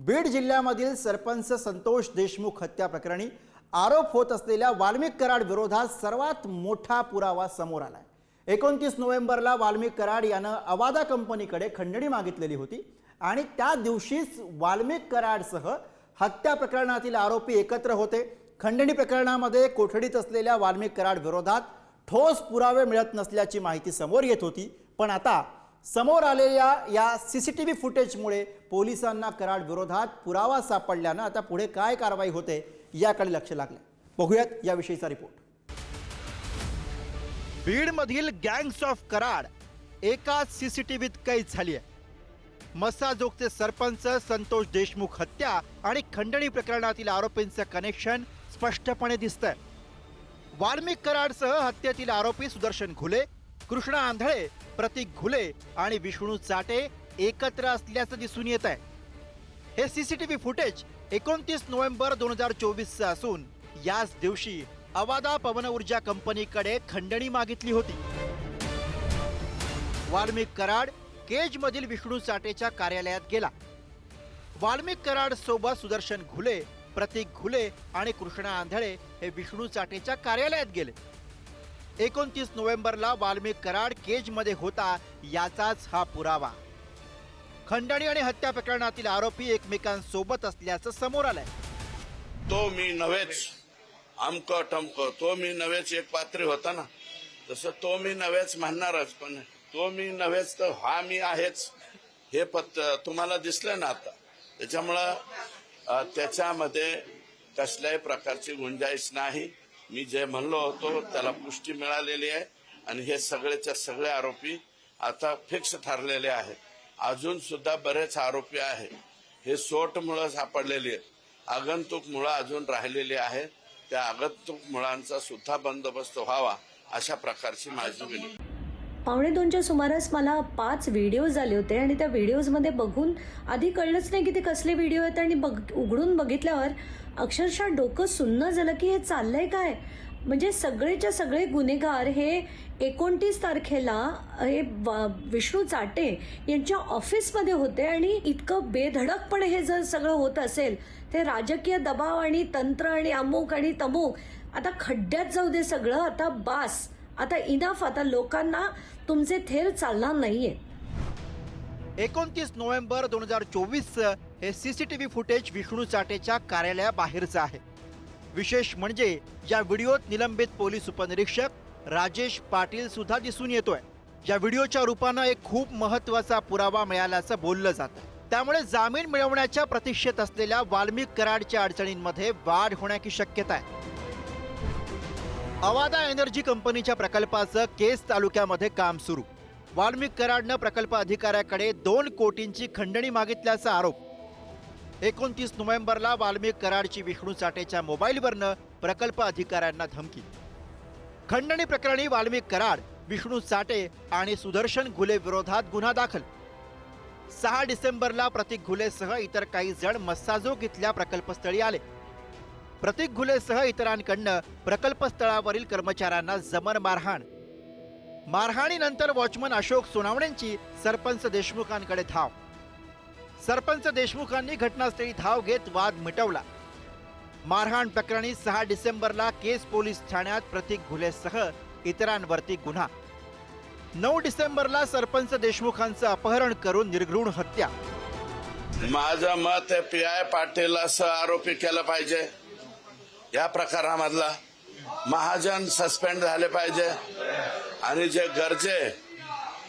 बीड जिल्ह्यामधील सरपंच संतोष देशमुख हत्या प्रकरणी आरोप होत असलेल्या वाल्मिक कराड विरोधात सर्वात मोठा पुरावा समोर आलाय। 29 नोव्हेंबरला वाल्मिक कराड यानं अवादा कंपनीकडे खंडणी मागितलेली होती आणि त्या दिवशीच वाल्मिक कराडसह हत्या प्रकरणातील आरोपी एकत्र होते। खंडणी प्रकरणामध्ये कोठडीत असलेल्या वाल्मिक कराड विरोधात ठोस पुरावे मिळत नसल्याची माहिती समोर येत होती, पण आता समोर आलेल्या या सीसीटीव्ही फुटेजमुळे पोलिसांना कराड विरोधात पुरावा सापडल्यानं आता पुढे काय कारवाई होते याकडे लक्ष लागले। बघूयात याविषयीचा रिपोर्ट। बीडमधील गँग्स ऑफ कराड एकाच सीसीटीव्हीत कैद झाली आहे। मसाजोगचे सरपंच संतोष देशमुख हत्या आणि खंडणी प्रकरणातील आरोपींचं कनेक्शन स्पष्टपणे दिसतंय। वाल्मिक कराडसह हत्येतील आरोपी सुदर्शन घुले, कृष्णा आंधळे, प्रतीक घुले आणि विष्णू चाटे एकत्र असल्याचं दिसून येत आहे। हे सीसीटीव्ही फुटेज 29 नोव्हेंबर 2024 असून याच दिवशी अवादा पवन ऊर्जा कंपनीकडे खंडणी मागितली होती। वाल्मिक कराड केजमधील विष्णू चाटेच्या कार्यालयात गेला। वाल्मिक कराड सोबत सुदर्शन घुले, प्रतीक घुले आणि कृष्णा आंधळे हे विष्णू चाटेच्या कार्यालयात गेले। 29 नोव्हेंबरला वाल्मिक कराड केजमध्ये होता याचाच हा पुरावा। खंडणी आणि हत्या प्रकरणातील आरोपी एकमेकांसोबत असल्याचं समोर आलंय। तो मी नव्हेच, अमक टमक तो मी नव्हेच एक पात्री होता ना, तसं तो मी नव्हेच म्हणणारच, पण तो मी नव्हेच तर हा मी आहेच हे तुम्हाला दिसलं ना आता। त्याच्यामुळं त्याच्यामध्ये कसल्याही प्रकारची गुंजाईश नाही। मी जे म्हणलो होतो त्याला पुष्टी मिळालेली आहे आणि हे सगळेच्या सगळे आरोपी आता फिक्स ठरलेले आहेत। अजून सुद्धा बरेच आरोपी आहेत, हे सोट मुळे सापडलेली आहेत, आगंतुक मुळे अजून राहिलेली आहेत। त्या आगंतुक मुळांचा सुद्धा बंदोबस्त व्हावा अशा प्रकारची माझी विनंती। 1:45च्या सुमारास मला 5 व्हिडिओज आले होते आणि त्या व्हिडिओजमध्ये बघून आधी कळलंच नाही की ते कसले व्हिडिओ आहेत आणि उघडून बघितल्यावर अक्षरशः डोकं सुन्न झालं की हे चाललंय काय। म्हणजे सगळेच्या सगळे गुन्हेगार हे 29 तारखेला हे विष्णू चाटे यांच्या ऑफिसमध्ये होते आणि इतकं बेधडकपणे हे जर सगळं होत असेल ते राजकीय दबाव आणि तंत्र आणि अमुक आणि तमुक, आता खड्ड्यात जाऊ दे सगळं, आता बास, आता इनफ, आता लोकांना तुमचे थेर चालणार नाहीये। 29 नोव्हेंबर 2024 हे सीसीटीव्ही फुटेज विष्णू चाटेच्या कार्यालयाबाहेरचं आहे। विशेष म्हणजे या व्हिडिओत निलंबित पोलीस उपनिरीक्षक राजेश पाटील सुद्धा दिसून येतोय। या व्हिडिओच्या रूपानं एक खूप महत्त्वाचा पुरावा मिळाल्याचं बोललं जातं। त्यामुळे जामीन मिळवण्याच्या प्रतीक्षेत असलेल्या वाल्मिक कराडच्या अडचणींमध्ये वाढ होण्याची शक्यता आहे। अवादा एनर्जी कंपनीच्या प्रकल्पाचं केस तालुक्यामध्ये काम सुरू। वाल्मिक कराडनं प्रकल्प अधिकाऱ्याकडे 2 कोटींची खंडणी मागितल्याचा आरोप। 29 नोव्हेंबरला वाल्मिक कराडची विष्णू चाटेच्या मोबाईलवरनं प्रकल्प अधिकाऱ्यांना धमकी। खंडणी प्रकरणी वाल्मिक कराड, विष्णू चाटे आणि सुदर्शन घुले विरोधात गुन्हा दाखल। 6 डिसेंबरला प्रतीक घुलेसह इतर काही जण मस्साजोग इथल्या प्रकल्पस्थळी आले। प्रतीक घुलेसह इतरांकडनं प्रकल्पस्थळावरील कर्मचाऱ्यांना जमर मारहाण। मारहाणीनंतर वॉचमन अशोक सोनावणेंची सरपंच देशमुखांकडे धाव। सरपंच देशमुखांनी घटनास्थळी धाव घेत वाद मिटवला। मारहाण प्रकरणी 6 डिसेंबरला केस पोलीस ठाण्यात प्रतीक घुलेसह इतरांवरती गुन्हा। 9 डिसेंबरला सरपंच देशमुखांचं अपहरण करून निर्घृण हत्या। माझं मत आहे PI पाटील असं आरोपी केलं पाहिजे। या प्रकारामधला महाजन सस्पेंड झाले पाहिजे आणि जे गरजे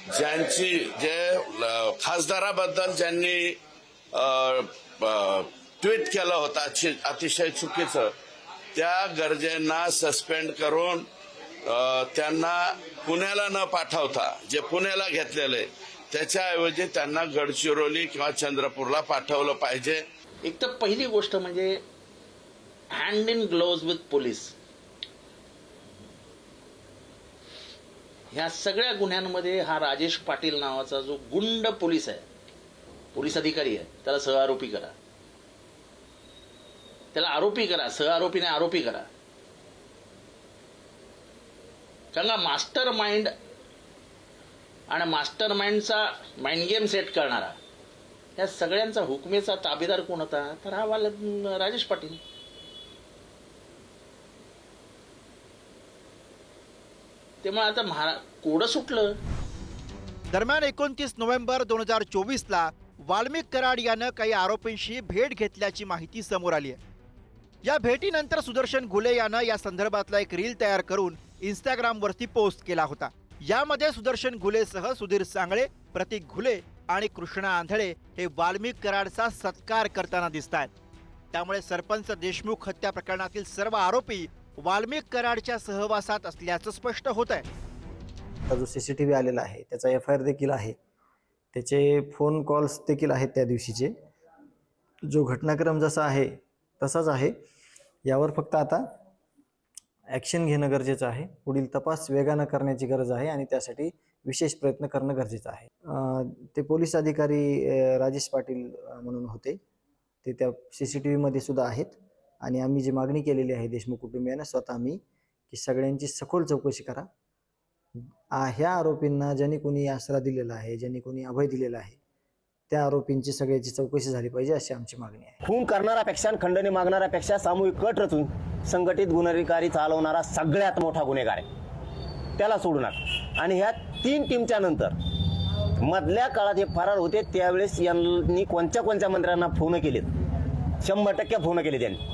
ज्यांची जे खासदाराबद्दल ज्यांनी ट्विट केलं होतं अतिशय चुकीचं, त्या गरजेंना सस्पेंड करून त्यांना पुण्याला न पाठवता जे पुण्याला घेतलेले त्याच्याऐवजी त्यांना गडचिरोली किंवा चंद्रपूरला पाठवलं पाहिजे। एक तर पहिली गोष्ट म्हणजे hand in gloves with police. ह्या सगळ्या गुन्ह्यांमध्ये हा राजेश पाटील नावाचा जो गुंड पोलीस आहे, पोलीस अधिकारी आहे, त्याला सहआरोपी करा, त्याला आरोपी करा, सहआरोपी नाही आरोपी करा। कारण का मास्टर माइंड आणि मास्टर माइंडचा माइंड गेम सेट करणारा या सगळ्यांचा हुकमेचा ताबेदार कोण होता? तर हा राजेश पाटील. तेव्हा आता कोडं सुटलं. दरम्यान 29 नोव्हेंबर 2024 ला वाल्मिक कराड यानं काही आरोपींशी भेट घेतल्याची माहिती समोर आली आहे. या भेटीनंतर सुदर्शन घुले यानं या संदर्भातला एक रील तयार करून इंस्टाग्रामवरती पोस्ट केला होता. यामध्ये सुदर्शन घुलेसह सुधीर सांगळे, प्रतीक घुले आणि कृष्णा आंधळे हे वाल्मिक कराडचा सत्कार करताना दिसत आहेत. त्यामुळे सरपंच देशमुख हत्या प्रकरणातील सर्व आरोपी वाल्मिक कराडच्या सहवासात असल्याचं स्पष्ट होत आहे. जो CCTV आलेला आहे त्याचा FIR देखील आहे, त्याचे फोन कॉल्स देखील आहेत त्या दिवशीचे. जो घटनाक्रम जसा आहे तसाच आहे. यावर फक्त आता ॲक्शन घेणं गरजेचं आहे. पुढील तपास वेगानं करण्याची गरज आहे आणि त्यासाठी विशेष प्रयत्न करणं गरजेचं आहे. ते पोलीस अधिकारी राजेश पाटील म्हणून होते, ते त्या CCTVमध्ये सुद्धा आहेत. आणि आम्ही जी मागणी केलेली आहे देशमुख कुटुंबियांना स्वतः मी, की सगळ्यांची सखोल चौकशी करा. ह्या आरोपींना ज्यांनी कोणी आसरा दिलेला आहे, ज्यांनी कोणी अभय दिलेला आहे, त्या आरोपींची सगळ्याची चौकशी झाली पाहिजे अशी आमची मागणी आहे. खून करणाऱ्यापेक्षा खंडणी मागणाऱ्यापेक्षा सामूहिक कट रचून संघटित गुन्हेगारी चालवणारा सगळ्यात मोठा गुन्हेगार आहे, त्याला सोडू नका. आणि ह्या 3 टीमच्या नंतर मधल्या काळात हे फरार होते त्यावेळेस यांनी कोणत्या मंत्र्यांना फोन केलेत, 100% फोन केले त्यांनी,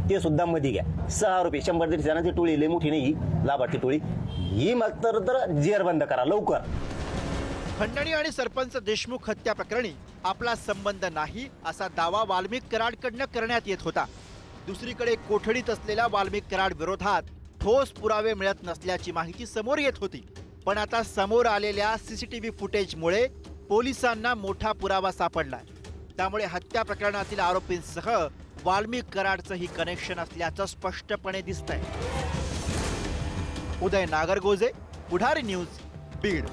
ते सुद्धा मध्ये घ्या. 6 आरोपी, 100-150 जणांची टोळी, लई मोठी नाही ही लाभार्थी टोळी ही. मग तर जेर बंद करा लवकर. खंडणी आणि सरपंच देशमुख हत्या प्रकरणी आपला संबंध नाही असा दावा वाल्मिक कराडकडनं करण्यात येत होता. दुसरीकडे कोठडीत असलेल्या वाल्मिक कराड विरोधात ठोस पुरावे मिळत नसल्याची माहिती समोर येत होती. पण आता समोर आलेल्या CCTV फुटेजमुळे पोलिसांना मोठा पुरावा सापडलाय. त्यामुळे हत्या प्रकरणातील आरोपींसह वाल्मिक कराडचंही कनेक्शन असल्याचं स्पष्टपणे दिसतंय. उदय नागरगोजे, पुढारी न्यूज, बीड.